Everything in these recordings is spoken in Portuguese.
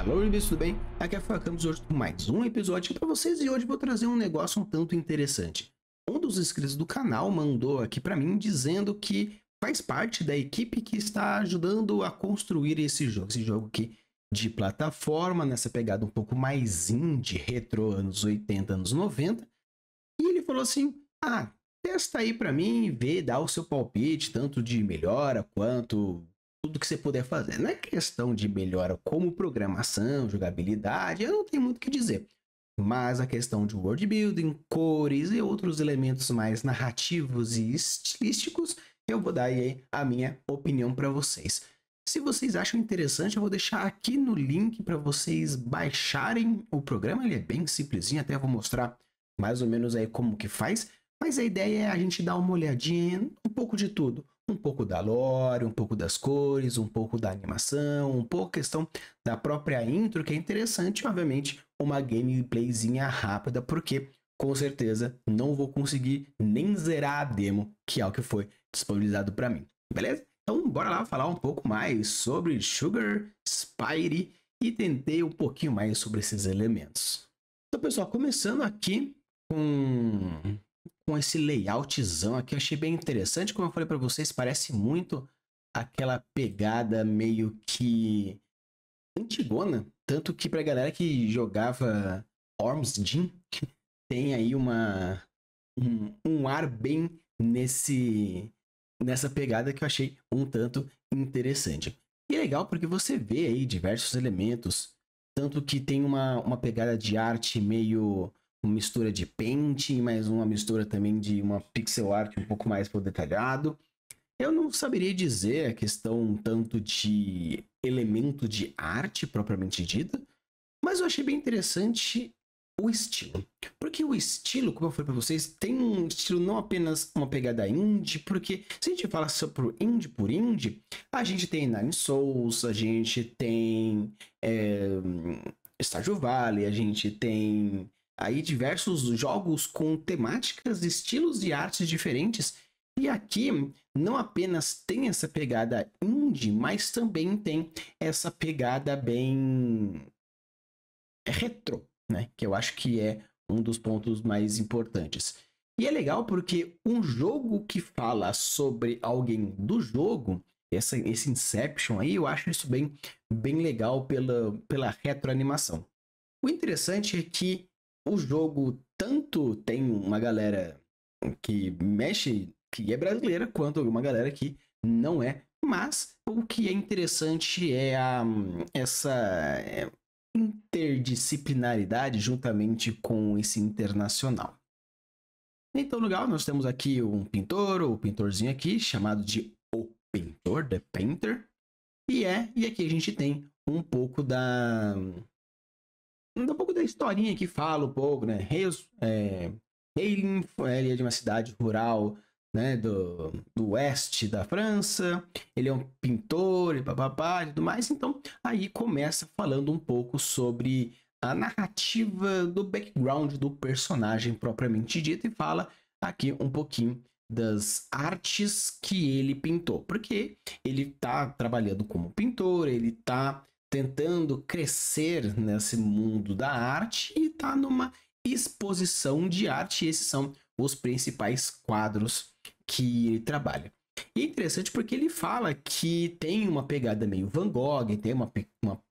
Alô, reviews, tudo bem? Aqui é Facamos hoje com mais um episódio para vocês e hoje vou trazer um negócio um tanto interessante. Um dos inscritos do canal mandou aqui para mim dizendo que faz parte da equipe que está ajudando a construir esse jogo aqui de plataforma, nessa pegada um pouco mais indie, retro, anos 80, anos 90. E ele falou assim, testa aí para mim e vê, dá o seu palpite, tanto de melhora quanto tudo que você puder fazer. Não é questão de melhora como programação, jogabilidade, eu não tenho muito o que dizer. Mas a questão de world building, cores e outros elementos mais narrativos e estilísticos, eu vou dar aí a minha opinião para vocês. Se vocês acham interessante, eu vou deixar aqui no link para vocês baixarem o programa. Ele é bem simplesinho, até vou mostrar mais ou menos aí como que faz. Mas a ideia é a gente dar uma olhadinha em um pouco de tudo. Um pouco da lore, um pouco das cores, um pouco da animação, um pouco questão da própria intro, que é interessante, e, obviamente, uma gameplayzinha rápida, porque com certeza não vou conseguir nem zerar a demo, que é o que foi disponibilizado para mim, beleza? Então bora lá falar um pouco mais sobre Sugar Spidey e tentei um pouquinho mais sobre esses elementos. Então, pessoal, começando aqui com esse layoutzão aqui, eu achei bem interessante. Como eu falei para vocês, parece muito aquela pegada meio que antigona, tanto que pra galera que jogava Orms Gym, tem aí um ar bem nessa pegada que eu achei um tanto interessante. E é legal porque você vê aí diversos elementos, tanto que tem uma pegada de arte meio uma mistura de paint, mas uma mistura também de uma pixel art um pouco mais detalhado. Eu não saberia dizer a questão tanto de elemento de arte propriamente dita, mas eu achei bem interessante o estilo. Porque o estilo, como eu falei para vocês, tem um estilo não apenas uma pegada indie, porque se a gente fala só por indie, a gente tem Nine Souls, a gente tem Stardew Valley, a gente tem aí diversos jogos com temáticas, estilos e artes diferentes. E aqui não apenas tem essa pegada indie, mas também tem essa pegada bem retrô, né? Que eu acho que é um dos pontos mais importantes. E é legal porque um jogo que fala sobre alguém do jogo, esse Inception aí, eu acho isso bem legal pela retroanimação. O interessante é que o jogo tanto tem uma galera que mexe, que é brasileira, quanto uma galera que não é. Mas o que é interessante é essa interdisciplinaridade juntamente com esse internacional. Então, legal, nós temos aqui um pintor, o pintorzinho aqui, chamado de O Pintor, The Painter. E aqui a gente tem um pouco da historinha que fala um pouco, né? Hailing, ele é de uma cidade rural, né? Do oeste da França. Ele é um pintor e papapá e tudo mais. Então, aí começa falando um pouco sobre a narrativa do background do personagem propriamente dito e fala aqui um pouquinho das artes que ele pintou. Porque ele tá trabalhando como pintor, ele tá tentando crescer nesse mundo da arte e tá numa exposição de arte. E esses são os principais quadros que ele trabalha. E é interessante porque ele fala que tem uma pegada meio Van Gogh, tem uma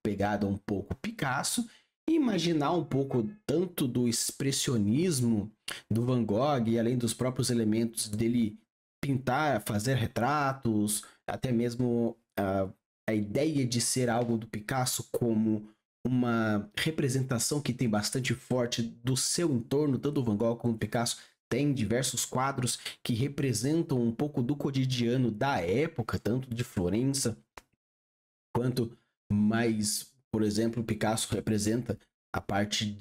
pegada um pouco Picasso, e imaginar um pouco tanto do expressionismo do Van Gogh, e além dos próprios elementos dele pintar, fazer retratos, até mesmo a ideia de ser algo do Picasso como uma representação que tem bastante forte do seu entorno, tanto o Van Gogh como o Picasso tem diversos quadros que representam um pouco do cotidiano da época, tanto de Florença, quanto mais, por exemplo, o Picasso representa a parte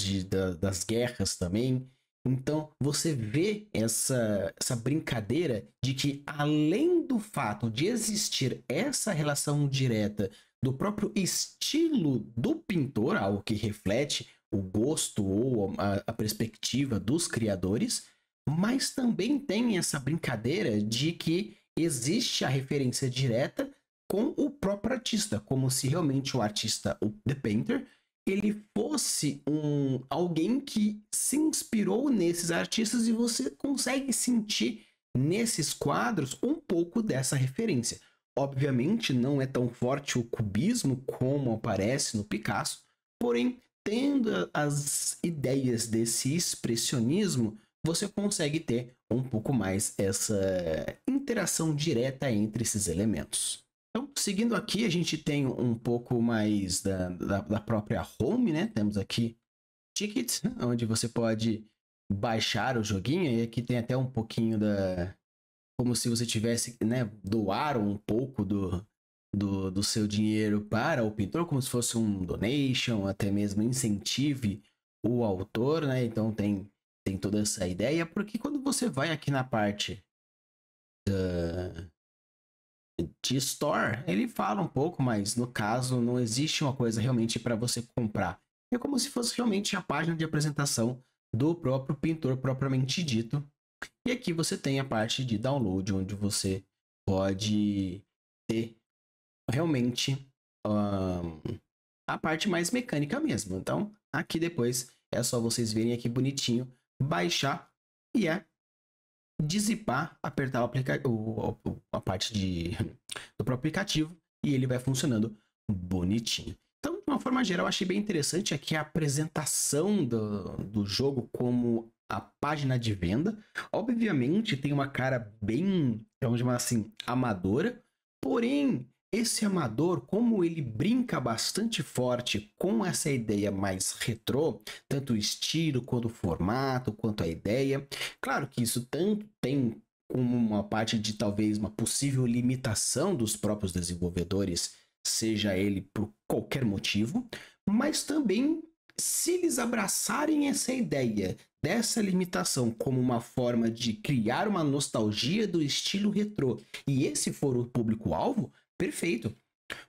das guerras também. Então, você vê essa brincadeira de que, além do fato de existir essa relação direta do próprio estilo do pintor, algo que reflete o gosto ou a perspectiva dos criadores, mas também tem essa brincadeira de que existe a referência direta com o próprio artista, como se realmente o artista, o The Painter, ele fosse alguém que se inspirou nesses artistas e você consegue sentir nesses quadros um pouco dessa referência. Obviamente não é tão forte o cubismo como aparece no Picasso, porém, tendo as ideias desse expressionismo, você consegue ter um pouco mais essa interação direta entre esses elementos. Então, seguindo aqui, a gente tem um pouco mais da própria home, né? Temos aqui Tickets, onde você pode baixar o joguinho, e aqui tem até um pouquinho como se você tivesse, né, doar um pouco do seu dinheiro para o pintor, como se fosse um donation, até mesmo incentive o autor, né? Então tem toda essa ideia, porque quando você vai aqui na parte de store, ele fala um pouco, mas no caso não existe uma coisa realmente para você comprar. É como se fosse realmente a página de apresentação do próprio pintor propriamente dito. E aqui você tem a parte de download, onde você pode ter realmente a parte mais mecânica mesmo. Então, aqui depois é só vocês verem aqui bonitinho, baixar e dizipar, apertar a parte do próprio aplicativo e ele vai funcionando bonitinho. Então, de uma forma geral, achei bem interessante aqui a apresentação do jogo como a página de venda. Obviamente tem uma cara bem, vamos chamar assim, amadora, porém esse amador, como ele brinca bastante forte com essa ideia mais retrô, tanto o estilo, quanto o formato, quanto a ideia. Claro que isso tanto tem como uma parte de talvez uma possível limitação dos próprios desenvolvedores, seja ele por qualquer motivo, mas também se eles abraçarem essa ideia dessa limitação como uma forma de criar uma nostalgia do estilo retrô, e esse for o público-alvo, perfeito.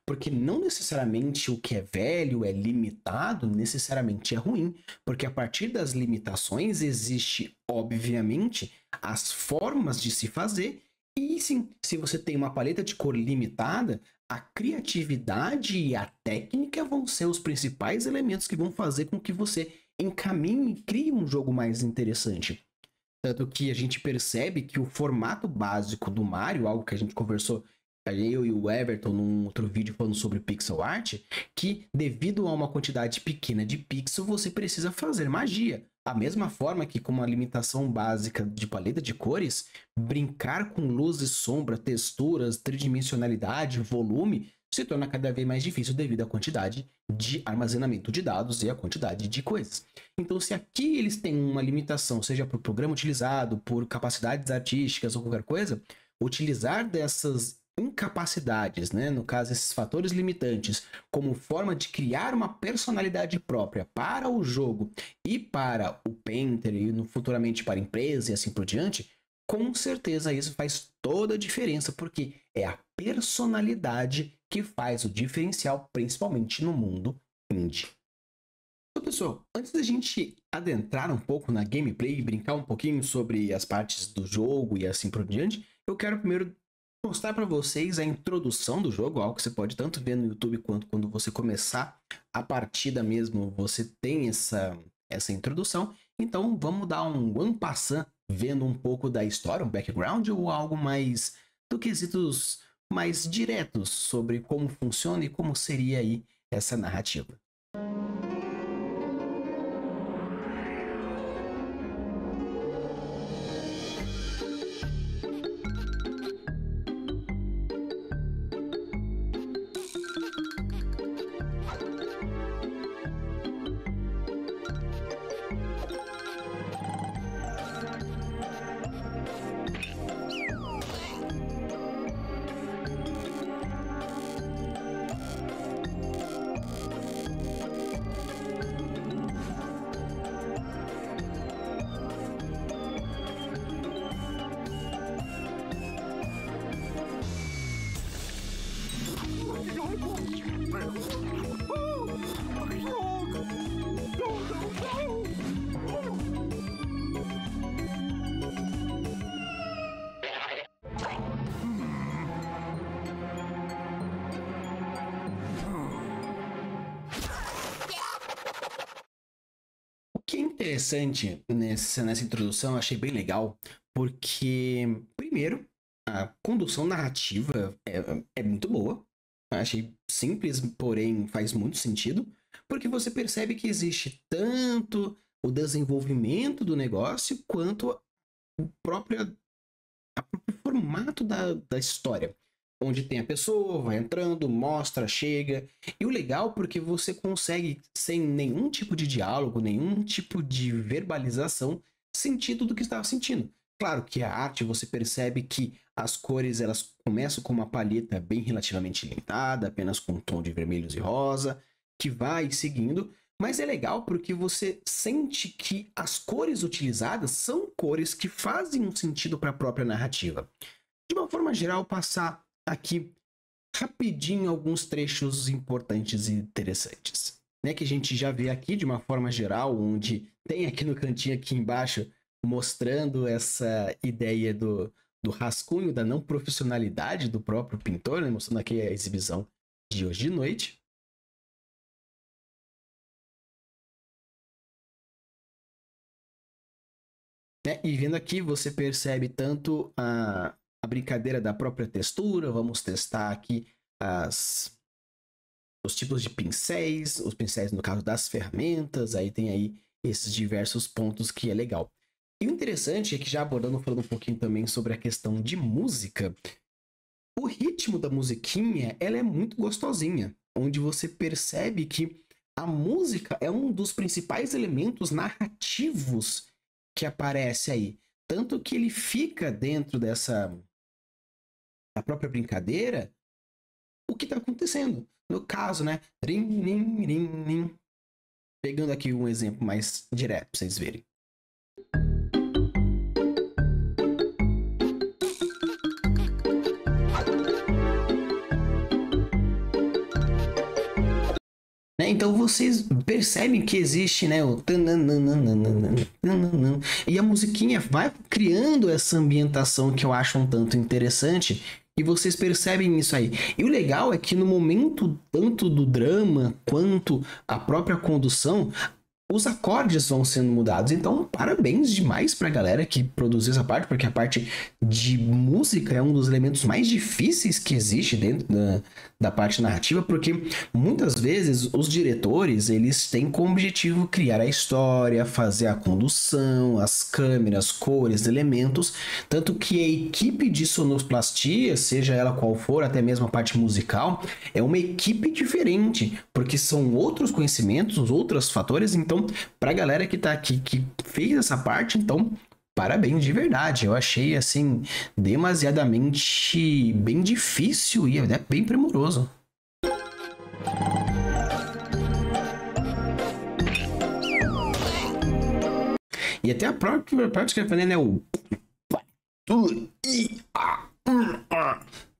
Porque não necessariamente o que é velho, é limitado, necessariamente é ruim. Porque a partir das limitações existe, obviamente, as formas de se fazer. E sim, se você tem uma paleta de cor limitada, a criatividade e a técnica vão ser os principais elementos que vão fazer com que você encaminhe e crie um jogo mais interessante. Tanto que a gente percebe que o formato básico do Mario, algo que a gente conversou, eu e o Everton num outro vídeo falando sobre pixel art, que devido a uma quantidade pequena de pixel, você precisa fazer magia. A mesma forma que com uma limitação básica de paleta de cores, brincar com luz e sombra, texturas, tridimensionalidade, volume, se torna cada vez mais difícil devido à quantidade de armazenamento de dados e a quantidade de coisas. Então, se aqui eles têm uma limitação, seja por programa utilizado, por capacidades artísticas ou qualquer coisa, utilizar dessas incapacidades, né? No caso, esses fatores limitantes, como forma de criar uma personalidade própria para o jogo e para o Painter e futuramente para a empresa e assim por diante, com certeza isso faz toda a diferença, porque é a personalidade que faz o diferencial, principalmente no mundo indie. Então, pessoal, antes da gente adentrar um pouco na gameplay e brincar um pouquinho sobre as partes do jogo e assim por diante, eu quero primeiro mostrar para vocês a introdução do jogo, algo que você pode tanto ver no YouTube quanto quando você começar a partida mesmo, você tem essa introdução. Então vamos dar um en passant, vendo um pouco da história, um background ou algo mais do quesitos mais diretos sobre como funciona e como seria aí essa narrativa. Interessante nessa introdução, eu achei bem legal, porque, primeiro, a condução narrativa é muito boa. Eu achei simples, porém faz muito sentido, porque você percebe que existe tanto o desenvolvimento do negócio quanto o próprio formato da história. Onde tem a pessoa, vai entrando, mostra, chega. E o legal porque você consegue, sem nenhum tipo de diálogo, nenhum tipo de verbalização, sentir tudo o que estava sentindo. Claro que a arte você percebe que as cores elas começam com uma paleta bem relativamente limitada, apenas com um tom de vermelhos e rosa, que vai seguindo. Mas é legal porque você sente que as cores utilizadas são cores que fazem um sentido para a própria narrativa. De uma forma geral, passar aqui rapidinho alguns trechos importantes e interessantes, né, que a gente já vê aqui de uma forma geral, onde tem aqui no cantinho aqui embaixo mostrando essa ideia do rascunho da não profissionalidade do próprio pintor, né, mostrando aqui a exibição de hoje de noite. Né? E vendo aqui você percebe tanto a brincadeira da própria textura. Vamos testar aqui os tipos de pincéis, os pincéis no caso das ferramentas, aí tem aí esses diversos pontos que é legal. E o interessante é que já falando um pouquinho também sobre a questão de música, o ritmo da musiquinha, ela é muito gostosinha, onde você percebe que a música é um dos principais elementos narrativos que aparece aí. Tanto que ele fica dentro da própria brincadeira o que está acontecendo. No caso, né? Rim, rim, rim, rim. Pegando aqui um exemplo mais direto para vocês verem. Então vocês percebem que existe, né, o e a musiquinha vai criando essa ambientação que eu acho um tanto interessante, e vocês percebem isso aí. E o legal é que no momento tanto do drama quanto a própria condução, os acordes vão sendo mudados. Então, parabéns demais pra galera que produziu essa parte, porque a parte de música é um dos elementos mais difíceis que existe dentro da parte narrativa, porque muitas vezes os diretores, eles têm como objetivo criar a história, fazer a condução, as câmeras, cores, elementos, tanto que a equipe de sonoplastia, seja ela qual for, até mesmo a parte musical, é uma equipe diferente, porque são outros conhecimentos, outros fatores. Então, pra galera que tá aqui, que fez essa parte, então, parabéns de verdade. Eu achei, assim, demasiadamente bem difícil e até bem primoroso. E até a própria parte que eu falei, né?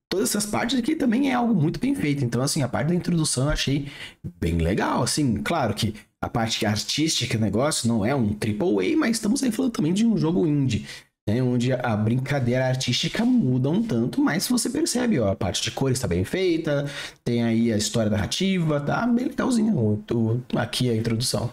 Todas essas partes aqui também é algo muito bem feito. Então, assim, a parte da introdução eu achei bem legal. Assim, claro que a parte artística do negócio não é um AAA, mas estamos aí falando também de um jogo indie, né, onde a brincadeira artística muda um tanto, mas você percebe, ó, a parte de cores está bem feita, tem aí a história narrativa, tá bem legalzinho aqui a introdução.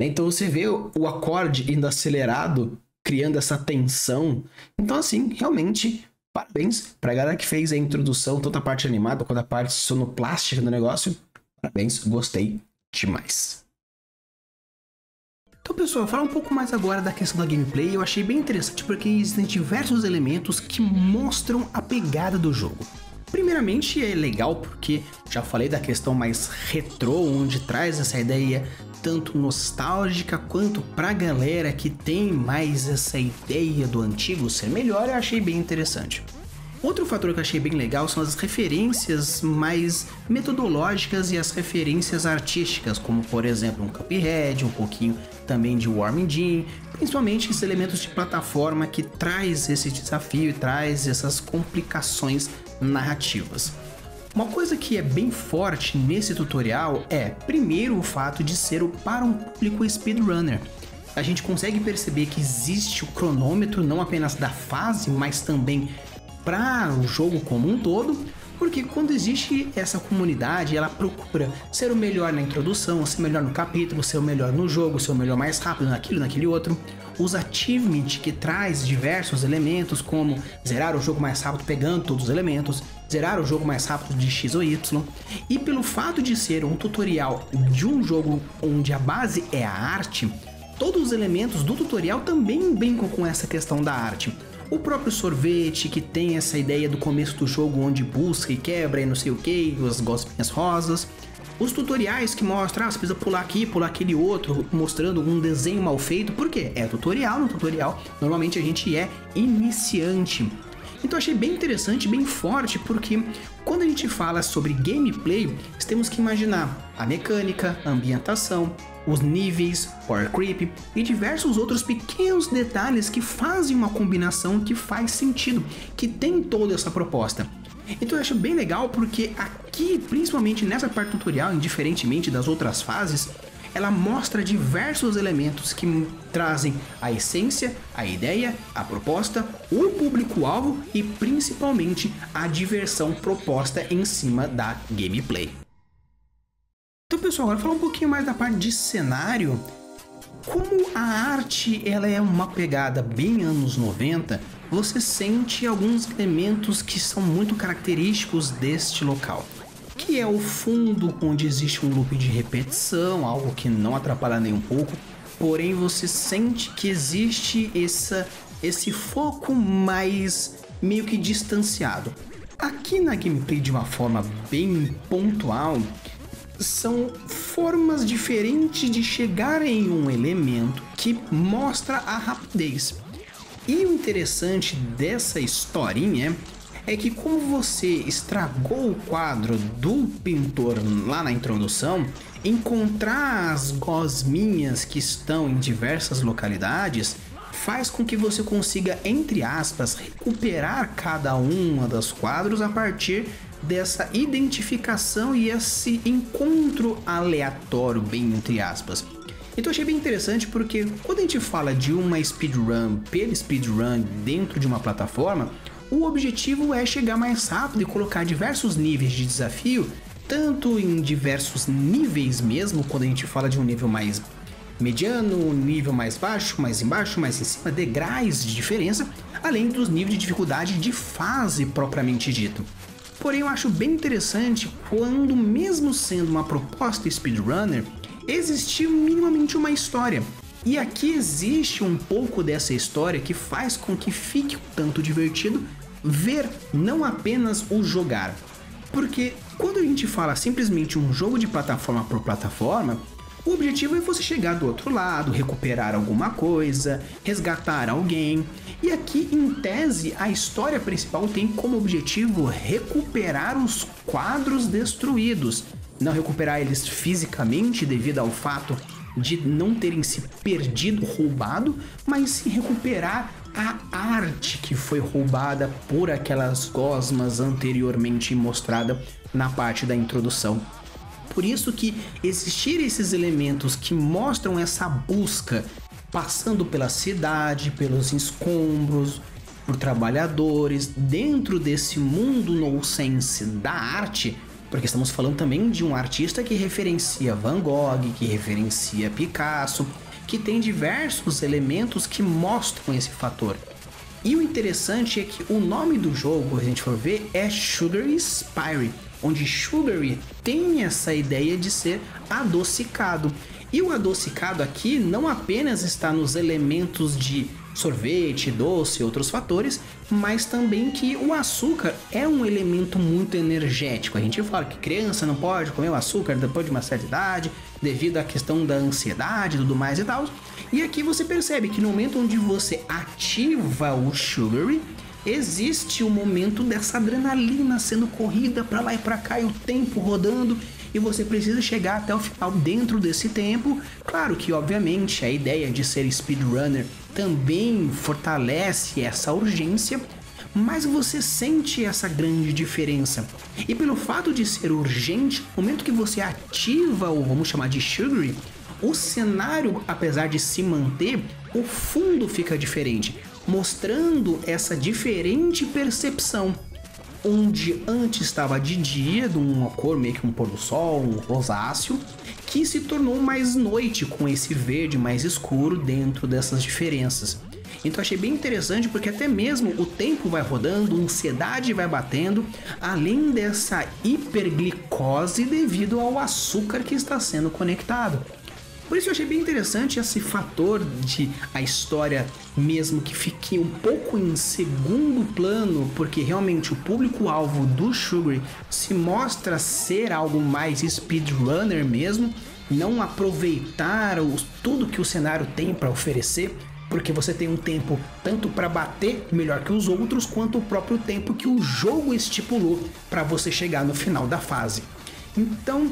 Então você vê o acorde indo acelerado, criando essa tensão. Então, assim, realmente, parabéns pra galera que fez a introdução, tanto a parte animada quanto a parte sonoplástica do negócio. Parabéns, gostei demais. Então, pessoal, falar um pouco mais agora da questão da gameplay. Eu achei bem interessante porque existem diversos elementos que mostram a pegada do jogo. Primeiramente, é legal porque já falei da questão mais retrô, onde traz essa ideia tanto nostálgica quanto pra galera que tem mais essa ideia do antigo ser melhor. Eu achei bem interessante. Outro fator que eu achei bem legal são as referências mais metodológicas e as referências artísticas, como por exemplo um Cuphead, um pouquinho também de Warm Engine, principalmente esses elementos de plataforma que traz esse desafio e traz essas complicações narrativas. Uma coisa que é bem forte nesse tutorial é, primeiro, o fato de ser para um público speedrunner. A gente consegue perceber que existe o cronômetro não apenas da fase, mas também para o jogo como um todo, porque quando existe essa comunidade, ela procura ser o melhor na introdução, ser o melhor no capítulo, ser o melhor no jogo, ser o melhor mais rápido naquele outro. Os achievements que traz diversos elementos, como zerar o jogo mais rápido pegando todos os elementos, zerar o jogo mais rápido de X ou Y. E pelo fato de ser um tutorial de um jogo onde a base é a arte, todos os elementos do tutorial também brincam com essa questão da arte. O próprio sorvete, que tem essa ideia do começo do jogo onde busca e quebra e não sei o que, as gosminhas rosas. Os tutoriais que mostram, você precisa pular aqui, pular aquele outro, mostrando um desenho mal feito. Por quê? É tutorial, no tutorial normalmente a gente é iniciante. Então achei bem interessante, bem forte, porque quando a gente fala sobre gameplay, temos que imaginar a mecânica, a ambientação, os níveis, power creep e diversos outros pequenos detalhes que fazem uma combinação que faz sentido, que tem toda essa proposta. Então eu acho bem legal porque aqui, principalmente nessa parte tutorial, indiferentemente das outras fases, ela mostra diversos elementos que trazem a essência, a ideia, a proposta, o público-alvo e principalmente a diversão proposta em cima da gameplay. Então pessoal, agora falar um pouquinho mais da parte de cenário. Como a arte ela é uma pegada bem anos 90, você sente alguns elementos que são muito característicos deste local. Que é o fundo onde existe um loop de repetição, algo que não atrapalha nem um pouco, porém você sente que existe esse foco mais meio que distanciado. Aqui na gameplay, de uma forma bem pontual, são formas diferentes de chegar em um elemento que mostra a rapidez. E o interessante dessa historinha é que, como você estragou o quadro do pintor lá na introdução, encontrar as gosminhas que estão em diversas localidades faz com que você consiga, entre aspas, recuperar cada uma dos quadros a partir dessa identificação e esse encontro aleatório, bem entre aspas. Então achei bem interessante porque quando a gente fala de uma speedrun pela speedrun dentro de uma plataforma, o objetivo é chegar mais rápido e colocar diversos níveis de desafio, tanto em diversos níveis mesmo, quando a gente fala de um nível mais mediano, um nível mais baixo, mais embaixo, mais em cima, degraus de diferença, além dos níveis de dificuldade de fase propriamente dito. Porém, eu acho bem interessante quando, mesmo sendo uma proposta speedrunner, existe minimamente uma história. E aqui existe um pouco dessa história que faz com que fique um tanto divertido ver, não apenas o jogar. Porque quando a gente fala simplesmente um jogo de plataforma por plataforma, o objetivo é você chegar do outro lado, recuperar alguma coisa, resgatar alguém. E aqui, em tese, a história principal tem como objetivo recuperar os quadros destruídos. Não recuperar eles fisicamente devido ao fato de não terem se perdido, roubado, mas sim recuperar a arte que foi roubada por aquelas gosmas anteriormente mostrada na parte da introdução. Por isso que existir esses elementos que mostram essa busca, passando pela cidade, pelos escombros, por trabalhadores, dentro desse mundo nonsense da arte, porque estamos falando também de um artista que referencia Van Gogh, que referencia Picasso, que tem diversos elementos que mostram esse fator. E o interessante é que o nome do jogo, se a gente for ver, é Sugary Spire, onde Sugary tem essa ideia de ser adocicado. E o adocicado aqui não apenas está nos elementos de sorvete, doce e outros fatores, mas também que o açúcar é um elemento muito energético. A gente fala que criança não pode comer o açúcar depois de uma certa idade, devido à questão da ansiedade e tudo mais e tal. E aqui você percebe que no momento onde você ativa o Sugary, existe o momento dessa adrenalina sendo corrida para lá e para cá e o tempo rodando, e você precisa chegar até o final dentro desse tempo. Claro que, obviamente, a ideia de ser speedrunner também fortalece essa urgência, mais você sente essa grande diferença. E pelo fato de ser urgente, no momento que você ativa o, vamos chamar de Sugary, o cenário, apesar de se manter, o fundo fica diferente, mostrando essa diferente percepção. Onde antes estava de dia, de uma cor meio que um pôr do sol, um rosáceo, que se tornou mais noite com esse verde mais escuro dentro dessas diferenças. Então achei bem interessante porque até mesmo o tempo vai rodando, a ansiedade vai batendo, além dessa hiperglicose devido ao açúcar que está sendo conectado. Por isso eu achei bem interessante esse fator de a história mesmo que fique um pouco em segundo plano, porque realmente o público-alvo do Sugary se mostra ser algo mais speedrunner mesmo, não aproveitar tudo que o cenário tem para oferecer, porque você tem um tempo tanto para bater melhor que os outros, quanto o próprio tempo que o jogo estipulou para você chegar no final da fase. Então,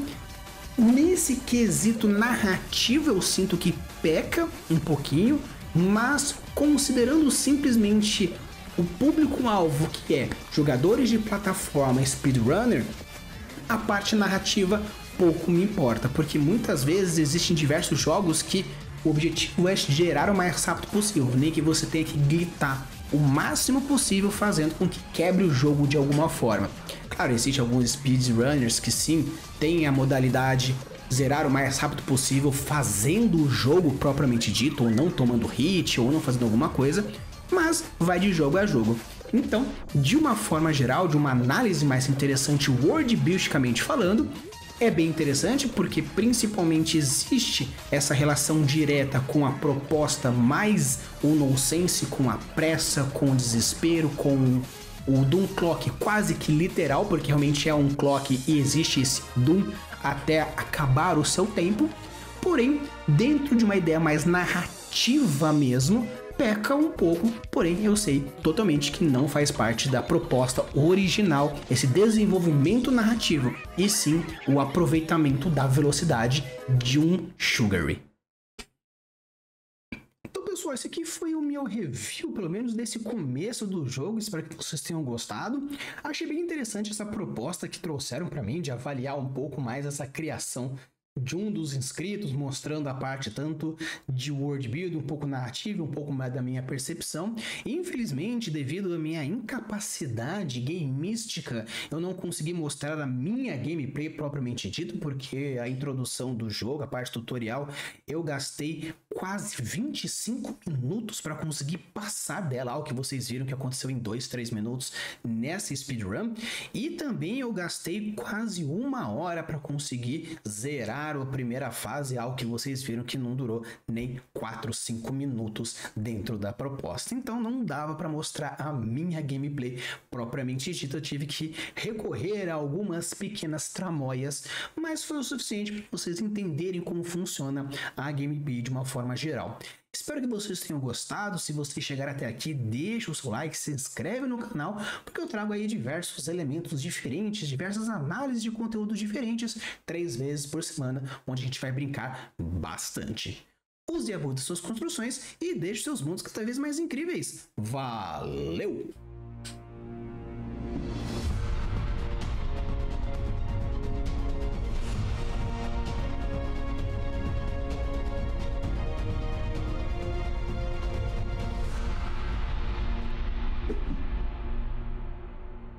nesse quesito narrativo eu sinto que peca um pouquinho, mas considerando simplesmente o público-alvo que é jogadores de plataforma speedrunner, a parte narrativa pouco me importa, porque muitas vezes existem diversos jogos que o objetivo é gerar o mais rápido possível, nem que você tenha que gritar o máximo possível fazendo com que quebre o jogo de alguma forma. Claro, existem alguns speedrunners que sim, têm a modalidade zerar o mais rápido possível fazendo o jogo propriamente dito, ou não tomando hit, ou não fazendo alguma coisa, mas vai de jogo a jogo. Então, de uma forma geral, de uma análise mais interessante worldbuildicamente falando, é bem interessante porque principalmente existe essa relação direta com a proposta mais o nonsense, com a pressa, com o desespero, com o Doom Clock quase que literal, porque realmente é um clock e existe esse Doom até acabar o seu tempo, porém dentro de uma ideia mais narrativa mesmo, peca um pouco, porém eu sei totalmente que não faz parte da proposta original, esse desenvolvimento narrativo, e sim o aproveitamento da velocidade de um Sugary. Então pessoal, esse aqui foi o meu review, pelo menos desse começo do jogo, espero que vocês tenham gostado. Achei bem interessante essa proposta que trouxeram para mim de avaliar um pouco mais essa criação de um dos inscritos, mostrando a parte tanto de world build, um pouco narrativa, um pouco mais da minha percepção. Infelizmente, devido à minha incapacidade gameística, eu não consegui mostrar a minha gameplay propriamente dito, porque a introdução do jogo, a parte tutorial, eu gastei quase 25 minutos para conseguir passar dela, algo que vocês viram que aconteceu em 2-3 minutos nessa speedrun, e também eu gastei quase 1 hora para conseguir zerar a primeira fase, algo que vocês viram que não durou nem 4-5 minutos dentro da proposta. Então não dava para mostrar a minha gameplay propriamente dita, eu tive que recorrer a algumas pequenas tramóias, mas foi o suficiente para vocês entenderem como funciona a gameplay de uma forma geral. Espero que vocês tenham gostado. Se você chegar até aqui, deixa o seu like, se inscreve no canal, porque eu trago aí diversos elementos diferentes, diversas análises de conteúdos diferentes, 3 vezes por semana, onde a gente vai brincar bastante. Use e abuse de suas construções e deixe seus mundos cada vez mais incríveis. Valeu!